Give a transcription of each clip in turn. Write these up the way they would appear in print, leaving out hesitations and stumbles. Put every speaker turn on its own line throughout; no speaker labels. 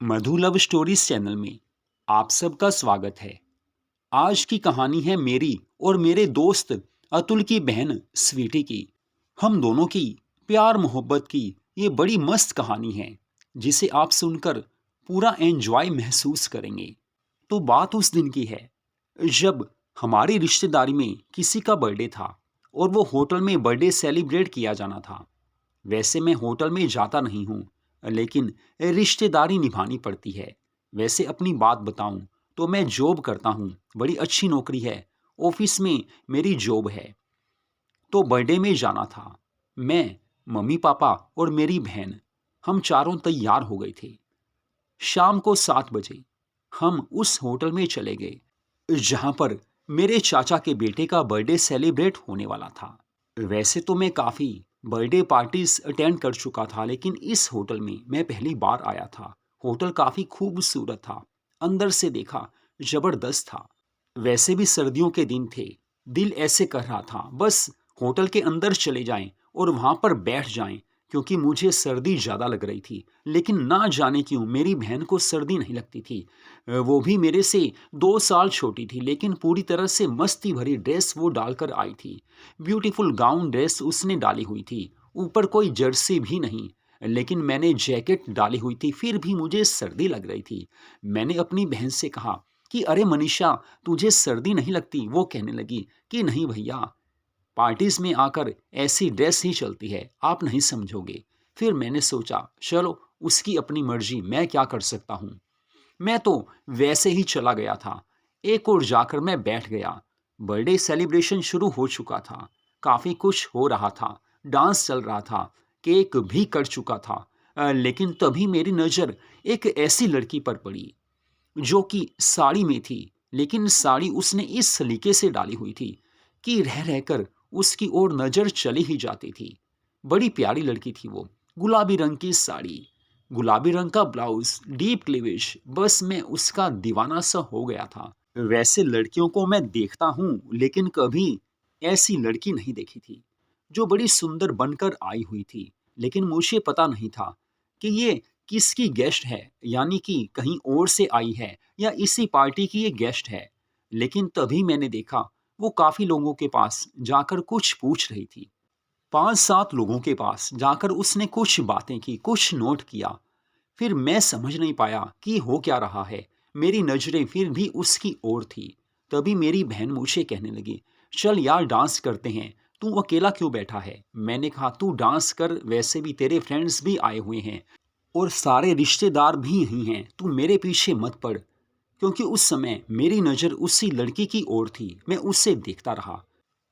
मधु love stories channel में आप सबका स्वागत है। आज की कहानी है मेरी और मेरे दोस्त अतुल की बहन स्वीटी की। हम दोनों की प्यार मोहब्बत की ये बड़ी मस्त कहानी है जिसे आप सुनकर पूरा एंजॉय महसूस करेंगे। तो बात उस दिन की है जब हमारी रिश्तेदारी में किसी का बर्थडे था और वो होटल में बर्थडे सेलिब्रेट किया जाना था। वैसे मैं होटल में जाता नहीं हूँ, लेकिन रिश्तेदारी निभानी पड़ती है। वैसे अपनी बात बताऊं तो मैं जॉब करता हूँ, बड़ी अच्छी नौकरी है, ऑफिस में मेरी जॉब है। तो बर्थडे में जाना था। मैं, मम्मी पापा और मेरी बहन, हम चारों तैयार हो गए थे। शाम को 7 बजे हम उस होटल में चले गए जहां पर मेरे चाचा के बेटे का बर्थडे सेलिब्रेट होने वाला था। वैसे तो मैं काफ़ी बर्थडे पार्टीज अटेंड कर चुका था, लेकिन इस होटल में मैं पहली बार आया था। होटल काफ़ी खूबसूरत था, अंदर से देखा जबरदस्त था। वैसे भी सर्दियों के दिन थे, दिल ऐसे कर रहा था बस होटल के अंदर चले जाएं और वहां पर बैठ जाएं, क्योंकि मुझे सर्दी ज़्यादा लग रही थी। लेकिन ना जाने क्यों मेरी बहन को सर्दी नहीं लगती थी। वो भी मेरे से 2 साल छोटी थी, लेकिन पूरी तरह से मस्ती भरी ड्रेस वो डालकर आई थी। ब्यूटीफुल गाउन ड्रेस उसने डाली हुई थी, ऊपर कोई जर्सी भी नहीं। लेकिन मैंने जैकेट डाली हुई थी, फिर भी मुझे सर्दी लग रही थी। मैंने अपनी बहन से कहा कि अरे मनीषा, तुझे सर्दी नहीं लगती? वो कहने लगी कि नहीं भैया, पार्टीज में आकर ऐसी ड्रेस ही चलती है, आप नहीं समझोगे। फिर मैंने सोचा चलो उसकी अपनी मर्जी, मैं क्या कर सकता हूँ। मैं तो वैसे ही चला गया था। एक और जाकर मैं बैठ गया। बर्थडे सेलिब्रेशन शुरू हो चुका था, काफ़ी कुछ हो रहा था, डांस चल रहा था, केक भी कट चुका था। लेकिन तभी मेरी नज़र एक ऐसी लड़की पर पड़ी जो कि साड़ी में थी, लेकिन साड़ी उसने इस सलीके से डाली हुई थी कि रह रहकर उसकी ओर नज़र चली ही जाती थी। बड़ी प्यारी लड़की थी वो, गुलाबी रंग की साड़ी, गुलाबी रंग का ब्लाउज, डीप क्लीवेज, बस मैं उसका दीवाना सा हो गया था। वैसे लड़कियों को मैं देखता हूँ, लेकिन कभी ऐसी लड़की नहीं देखी थी जो बड़ी सुंदर बनकर आई हुई थी। लेकिन मुझे पता नहीं था कि ये किसकी गेस्ट है, यानी कि कहीं और से आई है या इसी पार्टी की ये गेस्ट है। लेकिन तभी मैंने देखा वो काफी लोगों के पास जाकर कुछ पूछ रही थी। 5-7 लोगों के पास जाकर उसने कुछ बातें की, कुछ नोट किया। फिर मैं समझ नहीं पाया कि हो क्या रहा है। मेरी नजरें फिर भी उसकी ओर थी। तभी मेरी बहन मुझे कहने लगी, चल यार डांस करते हैं, तू अकेला क्यों बैठा है? मैंने कहा तू डांस कर, वैसे भी तेरे फ्रेंड्स भी आए हुए हैं और सारे रिश्तेदार भी यहीं हैं, तू मेरे पीछे मत पड़। क्योंकि उस समय मेरी नज़र उसी लड़की की ओर थी, मैं उससे देखता रहा।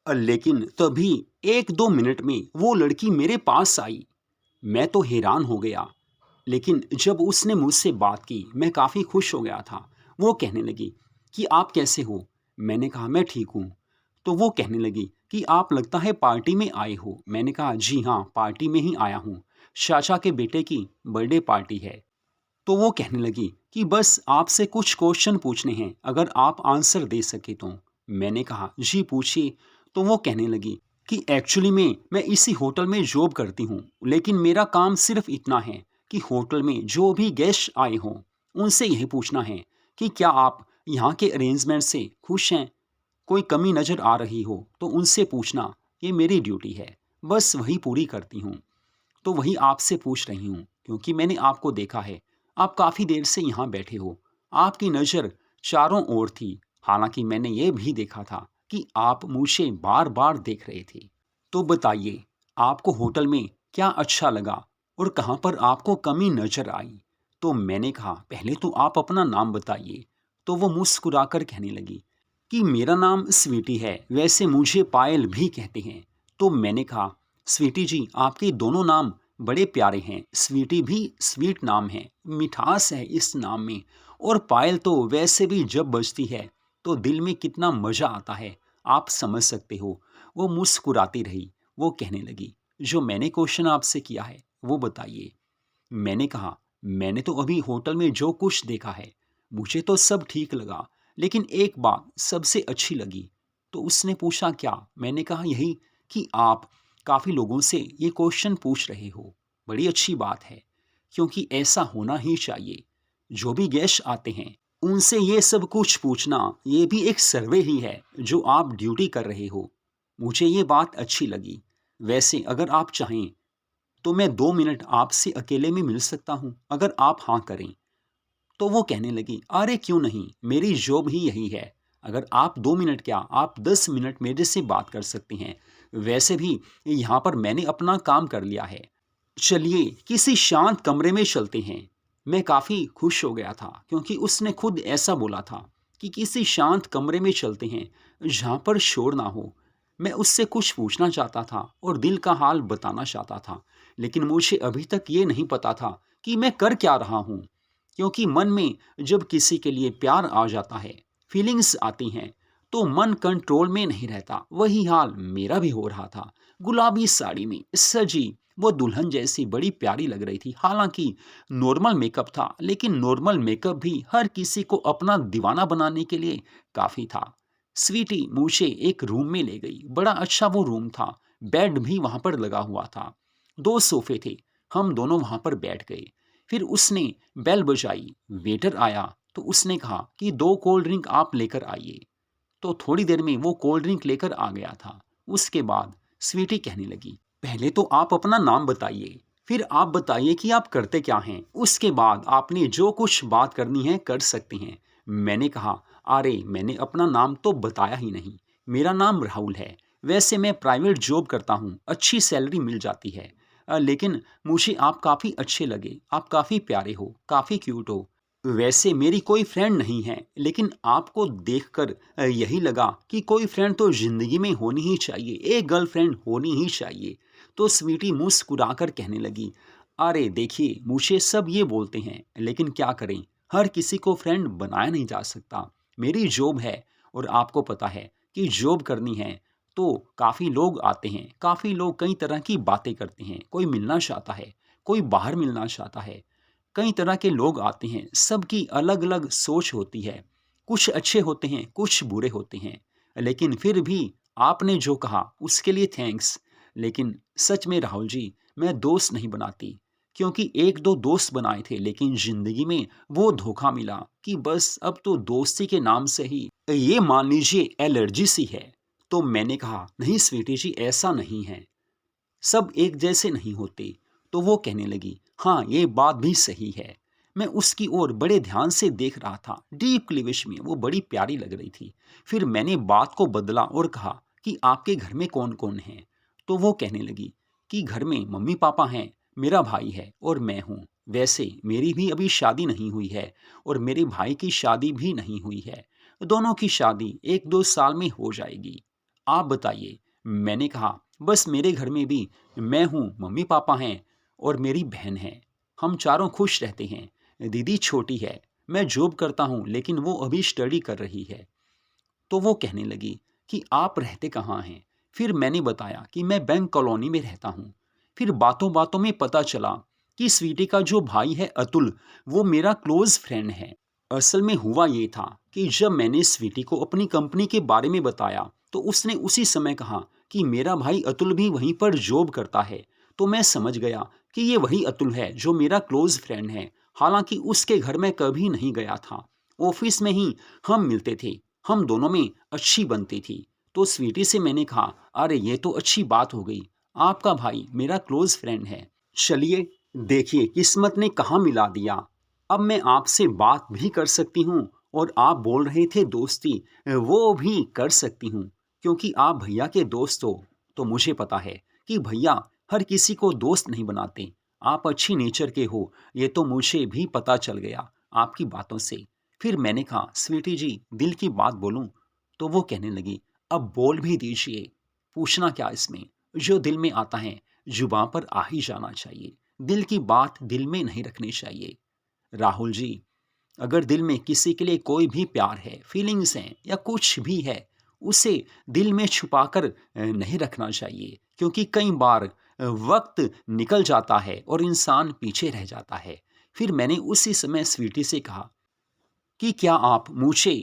लेकिन तभी 1-2 मिनट में वो लड़की मेरे पास आई। मैं तो हैरान हो गया, लेकिन जब उसने मुझसे बात की मैं काफ़ी खुश हो गया था। वो कहने लगी कि आप कैसे हो? मैंने कहा मैं ठीक हूँ। तो वो कहने लगी कि आप लगता है पार्टी में आए हो। मैंने कहा जी हाँ, पार्टी में ही आया हूँ, चाचा के बेटे की बर्थडे पार्टी है। तो वो कहने लगी कि बस आपसे कुछ क्वेश्चन पूछने हैं, अगर आप आंसर दे सके तो। मैंने कहा जी पूछिए। तो वो कहने लगी कि एक्चुअली में मैं इसी होटल में जॉब करती हूँ, लेकिन मेरा काम सिर्फ इतना है कि होटल में जो भी गेस्ट आए हों उनसे यही पूछना है कि क्या आप यहाँ के अरेंजमेंट से खुश हैं। कोई कमी नज़र आ रही हो तो उनसे पूछना, ये मेरी ड्यूटी है, बस वही पूरी करती हूँ। तो वही आपसे पूछ रही हूँ, क्योंकि मैंने आपको देखा है, आप काफ़ी देर से यहाँ बैठे हो, आपकी नज़र चारों ओर थी। हालांकि मैंने ये भी देखा था कि आप मुझे बार बार देख रहे थे। तो बताइए, आपको होटल में क्या अच्छा लगा और कहाँ पर आपको कमी नज़र आई? तो मैंने कहा पहले तो आप अपना नाम बताइए। तो वो मुस्कुराकर कहने लगी कि मेरा नाम स्वीटी है, वैसे मुझे पायल भी कहते हैं। तो मैंने कहा स्वीटी जी, आपके दोनों नाम बड़े प्यारे हैं, स्वीटी भी स्वीट नाम है, मिठास है इस नाम में, और पायल तो वैसे भी जब बजती है तो दिल में कितना मज़ा आता है, आप समझ सकते हो। वो मुस्कुराती रही। वो कहने लगी जो मैंने क्वेश्चन आपसे किया है वो बताइए। मैंने कहा मैंने तो अभी होटल में जो कुछ देखा है मुझे तो सब ठीक लगा, लेकिन एक बात सबसे अच्छी लगी। तो उसने पूछा क्या? मैंने कहा यही कि आप काफ़ी लोगों से ये क्वेश्चन पूछ रहे हो, बड़ी अच्छी बात है, क्योंकि ऐसा होना ही चाहिए। जो भी गेस्ट आते हैं उनसे ये सब कुछ पूछना, ये भी एक सर्वे ही है जो आप ड्यूटी कर रहे हो। मुझे ये बात अच्छी लगी। वैसे अगर आप चाहें तो मैं 2 मिनट आपसे अकेले में मिल सकता हूँ, अगर आप हाँ करें। तो वो कहने लगी, अरे क्यों नहीं, मेरी जॉब ही यही है। अगर आप 2 मिनट क्या, आप 10 मिनट मेरे से बात कर सकते हैं। वैसे भी यहाँ पर मैंने अपना काम कर लिया है। चलिए किसी शांत कमरे में चलते हैं। मैं काफ़ी खुश हो गया था क्योंकि उसने खुद ऐसा बोला था कि किसी शांत कमरे में चलते हैं जहाँ पर शोर ना हो। मैं उससे कुछ पूछना चाहता था और दिल का हाल बताना चाहता था, लेकिन मुझे अभी तक ये नहीं पता था कि मैं कर क्या रहा हूँ। क्योंकि मन में जब किसी के लिए प्यार आ जाता है, फीलिंग्स आती हैं, तो मन कंट्रोल में नहीं रहता। वही हाल मेरा भी हो रहा था। गुलाबी साड़ी में सजी वो दुल्हन जैसी बड़ी प्यारी लग रही थी। हालांकि नॉर्मल मेकअप था, लेकिन नॉर्मल मेकअप भी हर किसी को अपना दीवाना बनाने के लिए काफ़ी था। स्वीटी मुझे एक रूम में ले गई। बड़ा अच्छा वो रूम था। बेड भी वहाँ पर लगा हुआ था। 2 सोफे थे। हम दोनों वहाँ पर बैठ गए। फिर उसने बेल बजाई। वेटर आया तो उसने कहा कि 2 कोल्ड ड्रिंक आप लेकर आइए। तो थोड़ी देर में वो कोल्ड ड्रिंक लेकर आ गया था। उसके बाद स्वीटी कहने लगी, पहले तो आप अपना नाम बताइए, फिर आप बताइए कि आप करते क्या हैं, उसके बाद आपने जो कुछ बात करनी है कर सकते हैं। मैंने कहा, अरे मैंने अपना नाम तो बताया ही नहीं। मेरा नाम राहुल है। वैसे मैं प्राइवेट जॉब करता हूँ, अच्छी सैलरी मिल जाती है। लेकिन मुझे आप काफ़ी अच्छे लगे। आप काफ़ी प्यारे हो, काफ़ी क्यूट हो। वैसे मेरी कोई फ्रेंड नहीं है, लेकिन आपको देखकर यही लगा कि कोई फ्रेंड तो ज़िंदगी में होनी ही चाहिए, एक गर्लफ्रेंड होनी ही चाहिए। तो स्वीटी मुस्कुराकर कहने लगी, अरे देखिए मुझे सब ये बोलते हैं, लेकिन क्या करें, हर किसी को फ्रेंड बनाया नहीं जा सकता। मेरी जॉब है और आपको पता है कि जॉब करनी है तो काफ़ी लोग आते हैं, काफ़ी लोग कई तरह की बातें करते हैं। कोई मिलना चाहता है, कोई बाहर मिलना चाहता है। कई तरह के लोग आते हैं, सबकी अलग अलग सोच होती है। कुछ अच्छे होते हैं, कुछ बुरे होते हैं। लेकिन फिर भी आपने जो कहा उसके लिए थैंक्स। लेकिन सच में राहुल जी, मैं दोस्त नहीं बनाती, क्योंकि एक दो दोस्त बनाए थे, लेकिन जिंदगी में वो धोखा मिला कि बस अब तो दोस्ती के नाम से ही ये मान लीजिए एलर्जी सी है। तो मैंने कहा, नहीं स्वीटी जी, ऐसा नहीं है, सब एक जैसे नहीं होते। तो वो कहने लगी, हाँ ये बात भी सही है। मैं उसकी ओर बड़े ध्यान से देख रहा था। डीप क्लीविश में वो बड़ी प्यारी लग रही थी। फिर मैंने बात को बदला और कहा कि आपके घर में कौन कौन है। तो वो कहने लगी कि घर में मम्मी पापा हैं, मेरा भाई है और मैं हूँ। वैसे मेरी भी अभी शादी नहीं हुई है और मेरे भाई की शादी भी नहीं हुई है। दोनों की शादी 1-2 साल में हो जाएगी। आप बताइए। मैंने कहा, बस मेरे घर में भी मैं हूँ, मम्मी पापा हैं और मेरी बहन है। हम चारों खुश रहते हैं। दीदी छोटी है। मैं जॉब करता हूँ, लेकिन वो अभी स्टडी कर रही है। तो वो कहने लगी कि आप रहते कहाँ हैं। फिर मैंने बताया कि मैं बैंक कॉलोनी में रहता हूँ। फिर बातों बातों में पता चला कि स्वीटी का जो भाई है अतुल, वो मेरा क्लोज फ्रेंड है। असल में हुआ ये था कि जब मैंने स्वीटी को अपनी कंपनी के बारे में बताया तो उसने उसी समय कहा कि मेरा भाई अतुल भी वहीं पर जॉब करता है। तो मैं समझ गया कि ये वही अतुल है जो मेरा क्लोज फ्रेंड है। हालांकि उसके घर मैं कभी नहीं गया था। ऑफिस में ही हम मिलते थे। हम दोनों में अच्छी बनती थी। तो स्वीटी से मैंने कहा, अरे ये तो अच्छी बात हो गई, आपका भाई मेरा क्लोज फ्रेंड है। चलिए देखिए किस्मत ने कहाँ मिला दिया। अब मैं आपसे बात भी कर सकती हूँ और आप बोल रहे थे दोस्ती, वो भी कर सकती हूँ। क्योंकि आप भैया के दोस्त हो, तो मुझे पता है कि भैया हर किसी को दोस्त नहीं बनाते। आप अच्छी नेचर के हो, ये तो मुझे भी पता चल गया आपकी बातों से। फिर मैंने कहा, स्वीटी जी दिल की बात बोलूं? तो वो कहने लगी, अब बोल भी दीजिए, पूछना क्या इसमें, जो दिल में आता है जुबां पर आ ही जाना चाहिए। दिल की बात दिल में नहीं रखनी चाहिए। राहुल जी, अगर दिल में किसी के लिए कोई भी प्यार है, फीलिंग्स हैं या कुछ भी है, उसे दिल में छुपाकर नहीं रखना चाहिए। क्योंकि कई बार वक्त निकल जाता है और इंसान पीछे रह जाता है। फिर मैंने उसी समय स्वीटी से कहा कि क्या आप मुझे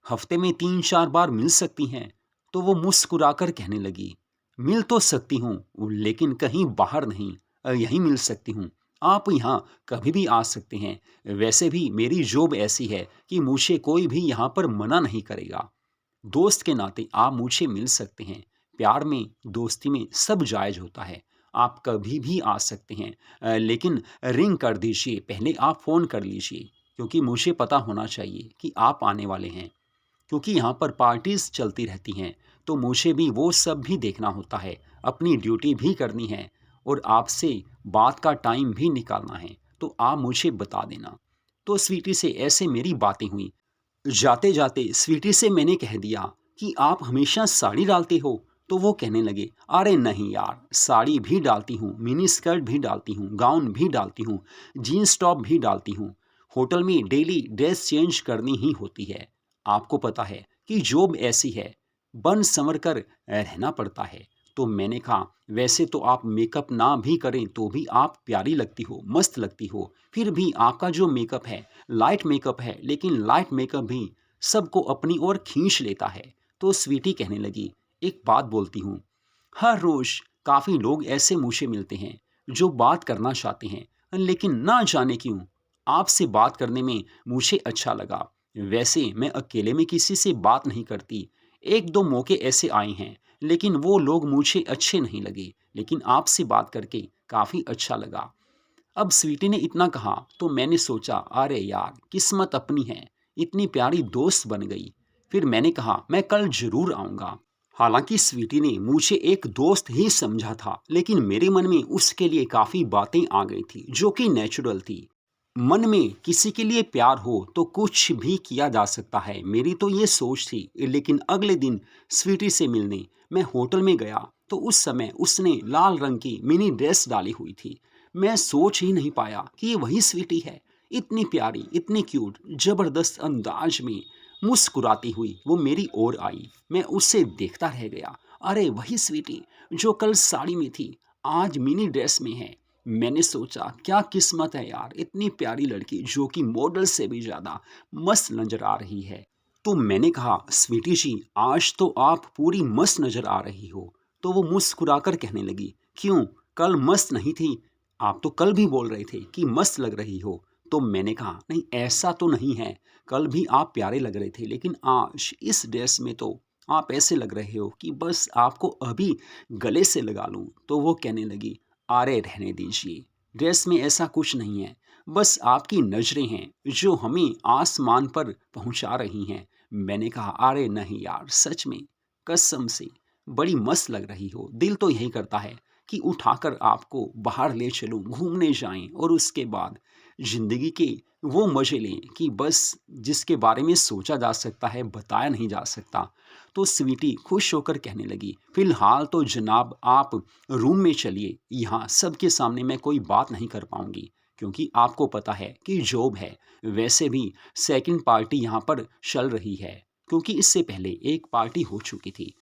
हफ्ते में 3-4 बार मिल सकती हैं? तो वो मुस्कुराकर कहने लगी, मिल तो सकती हूँ, लेकिन कहीं बाहर नहीं, यहीं मिल सकती हूँ। आप यहाँ कभी भी आ सकते हैं। वैसे भी मेरी जॉब ऐसी है कि मुझे कोई भी यहाँ पर मना नहीं करेगा। दोस्त के नाते आप मुझे मिल सकते हैं। प्यार में, दोस्ती में सब जायज़ होता है। आप कभी भी आ सकते हैं। लेकिन रिंग कर दीजिए, पहले आप फ़ोन कर लीजिए, क्योंकि मुझे पता होना चाहिए कि आप आने वाले हैं। क्योंकि यहाँ पर पार्टीज़ चलती रहती हैं, तो मुझे भी वो सब भी देखना होता है, अपनी ड्यूटी भी करनी है और आपसे बात का टाइम भी निकालना है, तो आप मुझे बता देना। तो स्वीटी से ऐसे मेरी बातें हुई। जाते-जाते स्वीटी से मैंने कह दिया कि आप हमेशा साड़ी डालते हो, तो वो कहने लगे, अरे नहीं यार, साड़ी भी डालती हूँ, मिनी स्कर्ट भी डालती हूँ, गाउन भी डालती हूँ, जीन्स टॉप भी डालती हूँ। होटल में डेली ड्रेस चेंज करनी ही होती है। आपको पता है कि जॉब ऐसी है, बन संवर कर रहना पड़ता है। तो मैंने कहा, वैसे तो आप मेकअप ना भी करें तो भी आप प्यारी लगती हो, मस्त लगती हो। फिर भी आपका जो मेकअप है, लाइट मेकअप है, लेकिन लाइट मेकअप भी सबको अपनी ओर खींच लेता है। तो स्वीटी कहने लगी, एक बात बोलती हूँ, हर रोज काफ़ी लोग ऐसे मुझे मिलते हैं जो बात करना चाहते हैं, लेकिन ना जाने क्यों आपसे बात करने में मुझे अच्छा लगा। वैसे मैं अकेले में किसी से बात नहीं करती। एक दो मौके ऐसे आए हैं, लेकिन वो लोग मुझे अच्छे नहीं लगे, लेकिन आपसे बात करके काफ़ी अच्छा लगा। अब स्वीटी ने इतना कहा तो मैंने सोचा, अरे यार, किस्मत अपनी है, इतनी प्यारी दोस्त बन गई। फिर मैंने कहा, मैं कल जरूर आऊँगा। हालांकि स्वीटी ने मुझे एक दोस्त ही समझा था, लेकिन मेरे मन में उसके लिए काफ़ी बातें आ गई थी जो कि नेचुरल थी। मन में किसी के लिए प्यार हो तो कुछ भी किया जा सकता है, मेरी तो ये सोच थी। लेकिन अगले दिन स्वीटी से मिलने मैं होटल में गया तो उस समय उसने लाल रंग की मिनी ड्रेस डाली हुई थी। मैं सोच ही नहीं पाया कि ये वही स्वीटी है। इतनी प्यारी, इतनी क्यूट, जबरदस्त अंदाज में मुस्कुराती हुई वो मेरी ओर आई। मैं उसे देखता रह गया। अरे वही स्वीटी जो कल साड़ी में थी, आज मिनी ड्रेस में है। मैंने सोचा, क्या किस्मत है यार, इतनी प्यारी लड़की जो कि मॉडल से भी ज़्यादा मस्त नज़र आ रही है। तो मैंने कहा, स्वीटी जी, आज तो आप पूरी मस्त नज़र आ रही हो। तो वो मुस्कुराकर कहने लगी, क्यों, कल मस्त नहीं थी? आप तो कल भी बोल रहे थे कि मस्त लग रही हो। तो मैंने कहा, नहीं, ऐसा तो नहीं है, कल भी आप प्यारे लग रहे थे, लेकिन आज इस ड्रेस में तो आप ऐसे लग रहे हो कि बस आपको अभी गले से लगा लूं। तो वो कहने लगी, अरे रहने दीजिए, ड्रेस में ऐसा कुछ नहीं है, बस आपकी नज़रें हैं जो हमें आसमान पर पहुंचा रही हैं। मैंने कहा, अरे नहीं यार, सच में, कसम से, बड़ी मस्त लग रही हो। दिल तो यही करता है कि उठाकर आपको बाहर ले चलूं, घूमने जाएं और उसके बाद ज़िंदगी के वो मज़े लें कि बस जिसके बारे में सोचा जा सकता है, बताया नहीं जा सकता। तो स्वीटी खुश होकर कहने लगी, फ़िलहाल तो जनाब आप रूम में चलिए, यहाँ सबके सामने मैं कोई बात नहीं कर पाऊँगी, क्योंकि आपको पता है कि जॉब है। वैसे भी सेकंड पार्टी यहाँ पर चल रही है, क्योंकि इससे पहले एक पार्टी हो चुकी थी।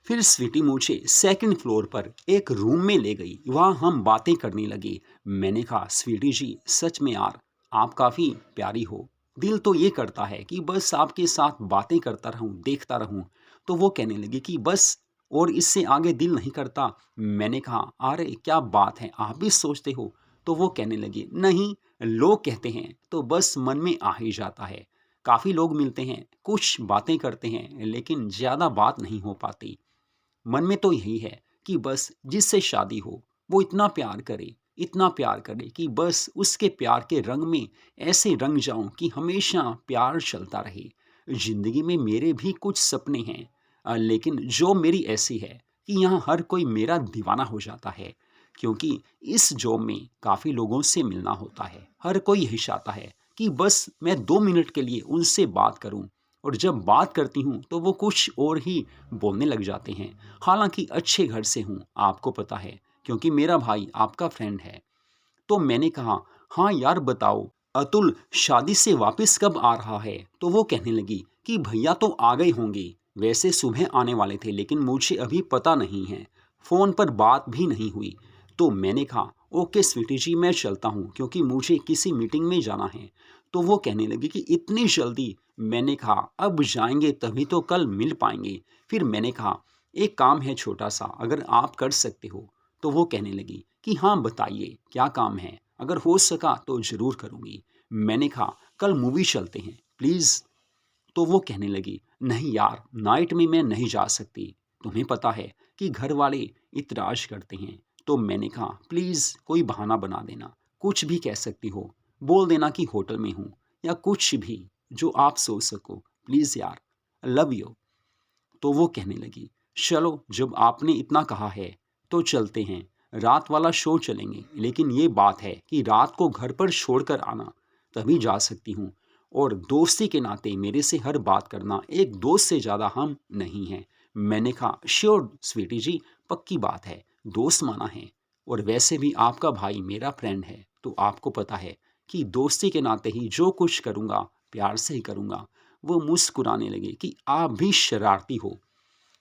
फिर स्वीटी मुझे सेकंड फ्लोर पर एक रूम में ले गई, वहाँ हम बातें करने लगे। मैंने कहा, स्वीटी जी, सच में यार, आप काफ़ी प्यारी हो। दिल तो ये करता है कि बस आपके साथ बातें करता रहूं, देखता रहूं। तो वो कहने लगी कि बस, और इससे आगे दिल नहीं करता। मैंने कहा, अरे क्या बात है, आप भी सोचते हो? तो वो कहने लगी, नहीं, लोग कहते हैं तो बस मन में आ ही जाता है। काफ़ी लोग मिलते हैं, कुछ बातें करते हैं, लेकिन ज़्यादा बात नहीं हो पाती। मन में तो यही है कि बस जिससे शादी हो वो इतना प्यार करे कि बस उसके प्यार के रंग में ऐसे रंग जाऊं कि हमेशा प्यार चलता रहे। जिंदगी में मेरे भी कुछ सपने हैं, लेकिन जो मेरी ऐसी है कि यहाँ हर कोई मेरा दीवाना हो जाता है, क्योंकि इस जॉब में काफ़ी लोगों से मिलना होता है। हर कोई यही चाहता है कि बस मैं 2 मिनट के लिए उनसे बात करूं, और जब बात करती हूँ तो वो कुछ और ही बोलने लग जाते हैं। हालांकि अच्छे घर से हूँ, आपको पता है, क्योंकि मेरा भाई आपका फ्रेंड है। तो मैंने कहा, हाँ यार बताओ, अतुल शादी से वापस कब आ रहा है? तो वो कहने लगी कि भैया तो आ गए होंगे, वैसे सुबह आने वाले थे, लेकिन मुझे अभी पता नहीं है, फ़ोन पर बात भी नहीं हुई। तो मैंने कहा, ओके स्वीटी जी, मैं चलता हूँ क्योंकि मुझे किसी मीटिंग में जाना है। तो वो कहने लगी कि इतनी जल्दी? मैंने कहा, अब जाएंगे तभी तो कल मिल पाएंगे। फिर मैंने कहा, एक काम है छोटा सा, अगर आप कर सकते हो। तो वो कहने लगी कि हाँ बताइए, क्या काम है? अगर हो सका तो ज़रूर करूँगी। मैंने कहा कल मूवी चलते हैं प्लीज़। तो वो कहने लगी, नहीं यार, नाइट में मैं नहीं जा सकती। तुम्हें पता है कि घर वाले इतराज़ करते हैं। तो मैंने कहा प्लीज़ कोई बहाना बना देना, कुछ भी कह सकती हो। बोल देना कि होटल में हूँ या कुछ भी जो आप सोच सको। प्लीज़ यार, लव यू। तो वो कहने लगी, चलो जब आपने इतना कहा है तो चलते हैं, रात वाला शो चलेंगे, लेकिन ये बात है कि रात को घर पर छोड़कर आना, तभी जा सकती हूँ। और दोस्ती के नाते मेरे से हर बात करना, एक दोस्त से ज़्यादा हम नहीं हैं। मैंने कहा श्योर स्वीटी जी, पक्की बात है, दोस्त माना है। और वैसे भी आपका भाई मेरा फ्रेंड है, तो आपको पता है कि दोस्ती के नाते ही जो कुछ करूँगा प्यार से ही करूँगा। वो मुस्कुराने लगे कि आप भी शरारती हो।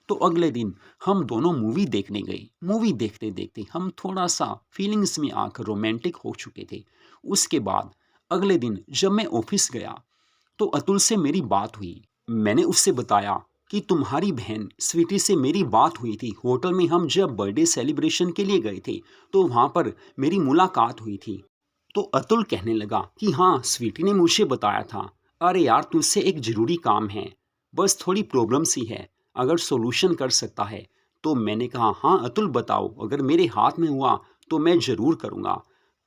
तो अगले दिन हम दोनों मूवी देखने गए। मूवी देखते देखते हम थोड़ा सा फीलिंग्स में आकर रोमांटिक हो चुके थे। उसके बाद अगले दिन जब मैं ऑफिस गया तो अतुल से मेरी बात हुई। मैंने उससे बताया कि तुम्हारी बहन स्वीटी से मेरी बात हुई थी। होटल में हम जब बर्थडे सेलिब्रेशन के लिए गए थे तो वहाँ पर मेरी मुलाकात हुई थी। तो अतुल कहने लगा कि हाँ, स्वीटी ने मुझे बताया था। अरे यार, तुझसे एक ज़रूरी काम है, बस थोड़ी प्रॉब्लम सी है, अगर सॉल्यूशन कर सकता है। तो मैंने कहा हाँ अतुल बताओ, अगर मेरे हाथ में हुआ तो मैं ज़रूर करूँगा।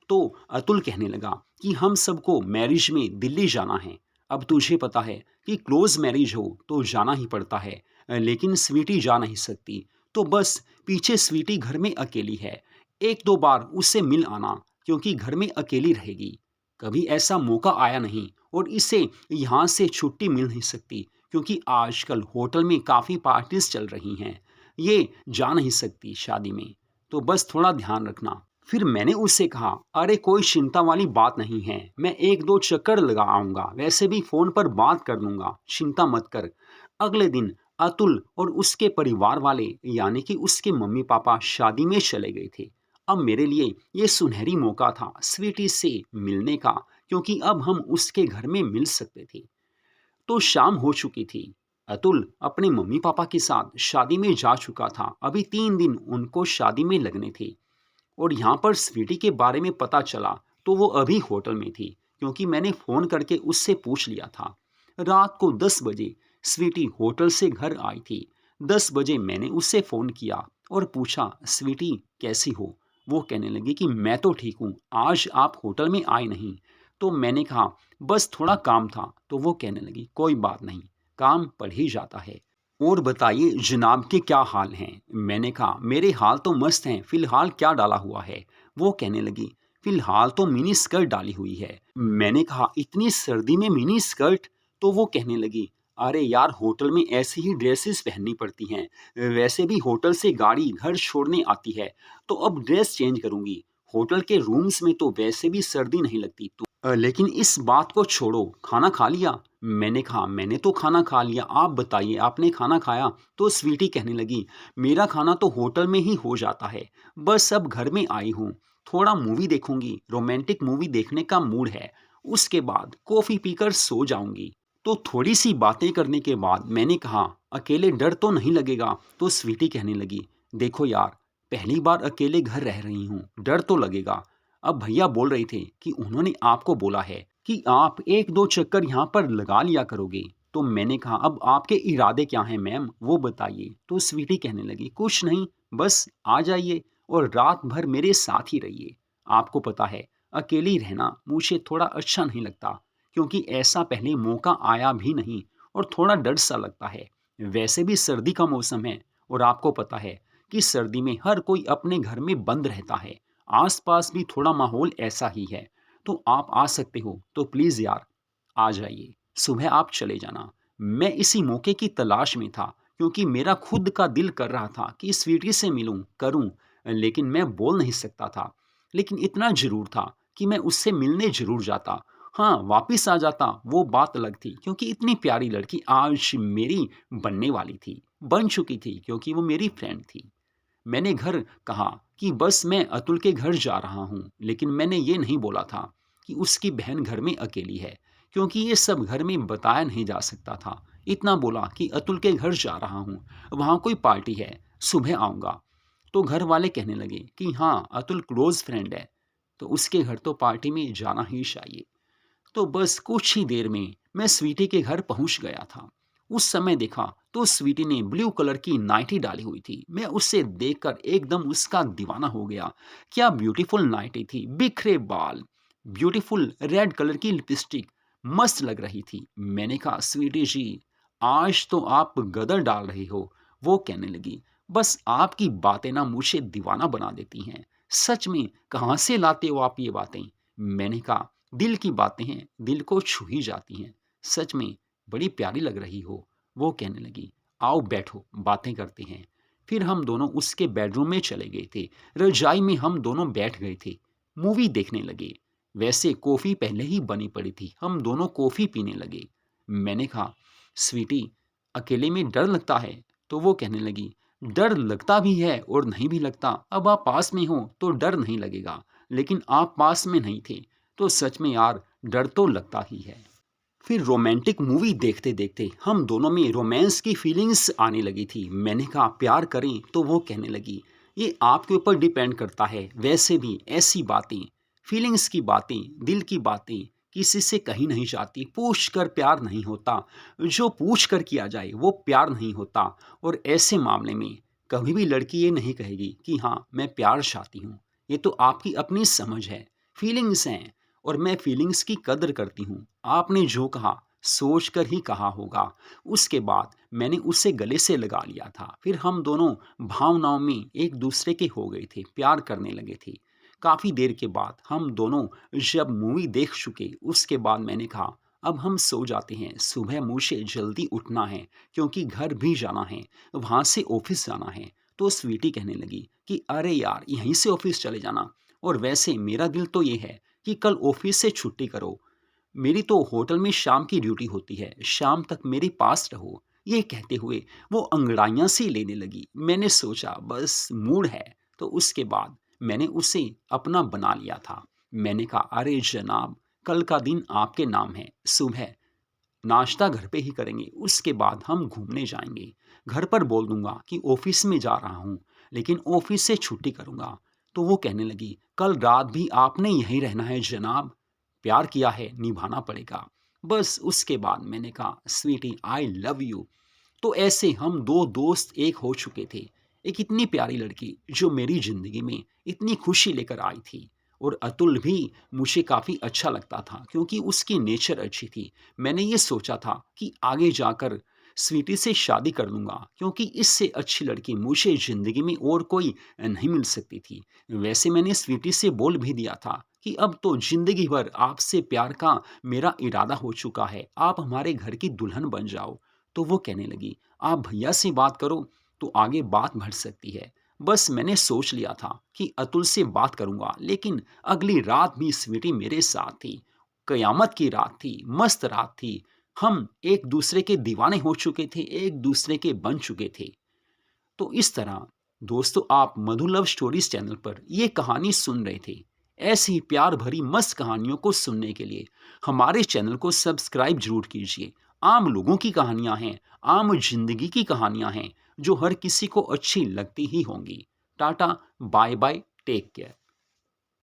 तो अतुल कहने लगा कि हम सबको मैरिज में दिल्ली जाना है। अब तुझे पता है कि क्लोज मैरिज हो तो जाना ही पड़ता है, लेकिन स्वीटी जा नहीं सकती। तो बस पीछे स्वीटी घर में अकेली है, एक दो बार उससे मिल आना, क्योंकि घर में अकेली रहेगी। कभी ऐसा मौका आया नहीं और इसे यहाँ से छुट्टी मिल नहीं सकती, क्योंकि आजकल होटल में काफ़ी पार्टीज चल रही हैं। ये जा नहीं सकती शादी में, तो बस थोड़ा ध्यान रखना। फिर मैंने उससे कहा, अरे कोई चिंता वाली बात नहीं है, मैं एक दो चक्कर लगा आऊँगा, वैसे भी फ़ोन पर बात कर लूँगा, चिंता मत कर। अगले दिन अतुल और उसके परिवार वाले यानी कि उसके मम्मी पापा शादी में चले गए थे। अब मेरे लिए ये सुनहरी मौका था स्वीटी से मिलने का, क्योंकि अब हम उसके घर में मिल सकते थे। तो शाम हो चुकी थी। अतुल अपने मम्मी पापा के साथ शादी में जा चुका था। अभी 3 दिन उनको शादी में लगने थे। और यहाँ पर स्वीटी के बारे में पता चला तो वो अभी होटल में थी, क्योंकि मैंने फ़ोन करके उससे पूछ लिया था। रात को 10 बजे स्वीटी होटल से घर आई थी। 10 बजे मैंने उससे फ़ोन किया और पूछा, स्वीटी कैसी हो? वो कहने लगी कि मैं तो ठीक हूँ, आज आप होटल में आए नहीं। तो मैंने कहा बस थोड़ा काम था। तो वो कहने लगी कोई बात नहीं, काम पड़ ही जाता है। और बताइए जनाब के क्या हाल हैं? मैंने कहा मेरे हाल तो मस्त हैं, फ़िलहाल क्या डाला हुआ है? वो कहने लगी फ़िलहाल तो मिनी स्कर्ट डाली हुई है। मैंने कहा इतनी सर्दी में मिनी स्कर्ट? तो वो कहने लगी अरे यार, होटल में ऐसी ही ड्रेसेस पहननी पड़ती हैं, वैसे भी होटल से गाड़ी घर छोड़ने आती है, तो अब ड्रेस चेंज करूँगी। होटल के रूम्स में तो वैसे भी सर्दी नहीं लगती। तो लेकिन इस बात को छोड़ो, खाना खा लिया? मैंने कहा मैंने तो खाना खा लिया, आप बताइए आपने खाना खाया? तो स्वीटी कहने लगी मेरा खाना तो होटल में ही हो जाता है, बस अब घर में आई हूँ, थोड़ा मूवी देखूंगी, रोमांटिक मूवी देखने का मूड है, उसके बाद कॉफ़ी पीकर सो जाऊंगी। तो थोड़ी सी बातें करने के बाद मैंने कहा अकेले डर तो नहीं लगेगा? तो स्वीटी कहने लगी देखो यार, पहली बार अकेले घर रह रही हूँ, डर तो लगेगा। अब भैया बोल रहे थे कि उन्होंने आपको बोला है कि आप एक दो चक्कर यहाँ पर लगा लिया करोगे। तो मैंने कहा अब आपके इरादे क्या हैं मैम, वो बताइए। तो स्वीटी कहने लगी कुछ नहीं, बस आ जाइए और रात भर मेरे साथ ही रहिए। आपको पता है अकेली रहना मुझे थोड़ा अच्छा नहीं लगता, क्योंकि ऐसा पहले मौका आया भी नहीं और थोड़ा डर सा लगता है। वैसे भी सर्दी का मौसम है और आपको पता है कि सर्दी में हर कोई अपने घर में बंद रहता है, आसपास भी थोड़ा माहौल ऐसा ही है। तो आप आ सकते हो तो प्लीज़ यार आ जाइए, सुबह आप चले जाना। मैं इसी मौके की तलाश में था, क्योंकि मेरा खुद का दिल कर रहा था कि स्वीटी से मिलूं करूं, लेकिन मैं बोल नहीं सकता था। लेकिन इतना ज़रूर था कि मैं उससे मिलने ज़रूर जाता। हाँ, वापिस आ जाता वो बात अलग थी, क्योंकि इतनी प्यारी लड़की आज मेरी बनने वाली थी, बन चुकी थी, क्योंकि वो मेरी फ्रेंड थी। मैंने घर कहा कि बस मैं अतुल के घर जा रहा हूँ, लेकिन मैंने ये नहीं बोला था कि उसकी बहन घर में अकेली है, क्योंकि ये सब घर में बताया नहीं जा सकता था। इतना बोला कि अतुल के घर जा रहा हूँ, वहाँ कोई पार्टी है, सुबह आऊँगा। तो घर वाले कहने लगे कि हाँ अतुल क्लोज फ्रेंड है, तो उसके घर तो पार्टी में जाना ही चाहिए। तो बस कुछ ही देर में मैं स्वीटी के घर पहुंच गया था। उस समय देखा तो स्वीटी ने ब्लू कलर की नाइटी डाली हुई थी। मैं उसे देखकर एकदम उसका दीवाना हो गया। क्या ब्यूटीफुल नाइटी थी, बिखरे बाल, ब्यूटीफुल रेड कलर की लिपस्टिक, मस्त लग रही थी। मैंने कहा, स्वीटी जी, आज तो आप गदर डाल रही हो। वो कहने लगी, बस आपकी बातें ना मुझे दीवाना बना देती हैं। सच में कहाँ से लाते हो आप ये बातें? मैंने कहा, दिल की बातें हैं, दिल को छू ही जाती हैं। सच में बड़ी प्यारी लग रही हो। वो कहने लगी, आओ बैठो, बातें करते हैं। फिर हम दोनों उसके बेडरूम में चले गए थे। रजाई में हम दोनों बैठ गए थे, मूवी देखने लगे। वैसे कॉफ़ी पहले ही बनी पड़ी थी, हम दोनों कॉफ़ी पीने लगे। मैंने कहा, स्वीटी, अकेले में डर लगता है? तो वो कहने लगी, डर लगता भी है और नहीं भी लगता। अब आप पास में हो तो डर नहीं लगेगा, लेकिन आप पास में नहीं थे तो सच में यार डर तो लगता ही है। फिर रोमांटिक मूवी देखते देखते हम दोनों में रोमांस की फीलिंग्स आने लगी थी। मैंने कहा, प्यार करें? तो वो कहने लगी, ये आपके ऊपर डिपेंड करता है। वैसे भी ऐसी बातें, फीलिंग्स की बातें, दिल की बातें किसी से कही नहीं जाती। पूछ कर प्यार नहीं होता, जो पूछ कर किया जाए वो प्यार नहीं होता। और ऐसे मामले में कभी भी लड़की ये नहीं कहेगी कि हाँ मैं प्यार चाहती हूँ। ये तो आपकी अपनी समझ है, फीलिंग्स हैं, और मैं फीलिंग्स की कदर करती हूँ। आपने जो कहा सोच कर ही कहा होगा। उसके बाद मैंने उसे गले से लगा लिया था। फिर हम दोनों भावनाओं में एक दूसरे के हो गए थे, प्यार करने लगे थे। काफ़ी देर के बाद हम दोनों जब मूवी देख चुके, उसके बाद मैंने कहा, अब हम सो जाते हैं, सुबह मुझे जल्दी उठना है क्योंकि घर भी जाना है, वहाँ से ऑफिस जाना है। तो स्वीटी कहने लगी कि अरे यार, यहीं से ऑफिस चले जाना, और वैसे मेरा दिल तो ये है कि कल ऑफिस से छुट्टी करो। मेरी तो होटल में शाम की ड्यूटी होती है, शाम तक मेरे पास रहो। ये कहते हुए वो अंगड़ाइयाँ सी लेने लगी। मैंने सोचा बस मूड है, तो उसके बाद मैंने उसे अपना बना लिया था। मैंने कहा, अरे जनाब, कल का दिन आपके नाम है। सुबह नाश्ता घर पे ही करेंगे, उसके बाद हम घूमने जाएंगे। घर पर बोल दूंगा कि ऑफिस में जा रहा हूँ, लेकिन ऑफिस से छुट्टी करूंगा। तो वो कहने लगी, कल रात भी आपने यहीं रहना है जनाब, प्यार किया है, निभाना पड़ेगा। बस उसके बाद मैंने कहा, स्वीटी, आई लव यू। तो ऐसे हम दो दोस्त एक हो चुके थे। एक इतनी प्यारी लड़की जो मेरी ज़िंदगी में इतनी खुशी लेकर आई थी। और अतुल भी मुझे काफ़ी अच्छा लगता था क्योंकि उसकी नेचर अच्छी थी। मैंने ये सोचा था कि आगे जाकर स्वीटी से शादी कर लूँगा क्योंकि इससे अच्छी लड़की मुझे ज़िंदगी में और कोई नहीं मिल सकती थी। वैसे मैंने स्वीटी से बोल भी दिया था कि अब तो ज़िंदगी भर आपसे प्यार का मेरा इरादा हो चुका है, आप हमारे घर की दुल्हन बन जाओ। तो वो कहने लगी, आप भैया से बात करो तो आगे बात बढ़ सकती है। बस मैंने सोच लिया था कि अतुल से बात करूंगा, लेकिन अगली रात भी स्वीटी मेरे साथ थी। कयामत की रात थी, मस्त रात थी। हम एक दूसरे के दीवाने हो चुके थे, एक दूसरे के बन चुके थे। तो इस तरह दोस्तों, आप मधु लव स्टोरीज चैनल पर ये कहानी सुन रहे थे। ऐसी प्यार भरी मस्त कहानियों को सुनने के लिए हमारे चैनल को सब्सक्राइब जरूर कीजिए। आम लोगों की कहानियां हैं, आम जिंदगी की कहानियां हैं जो हर किसी को अच्छी लगती ही होंगी। Tata, bye bye, take care.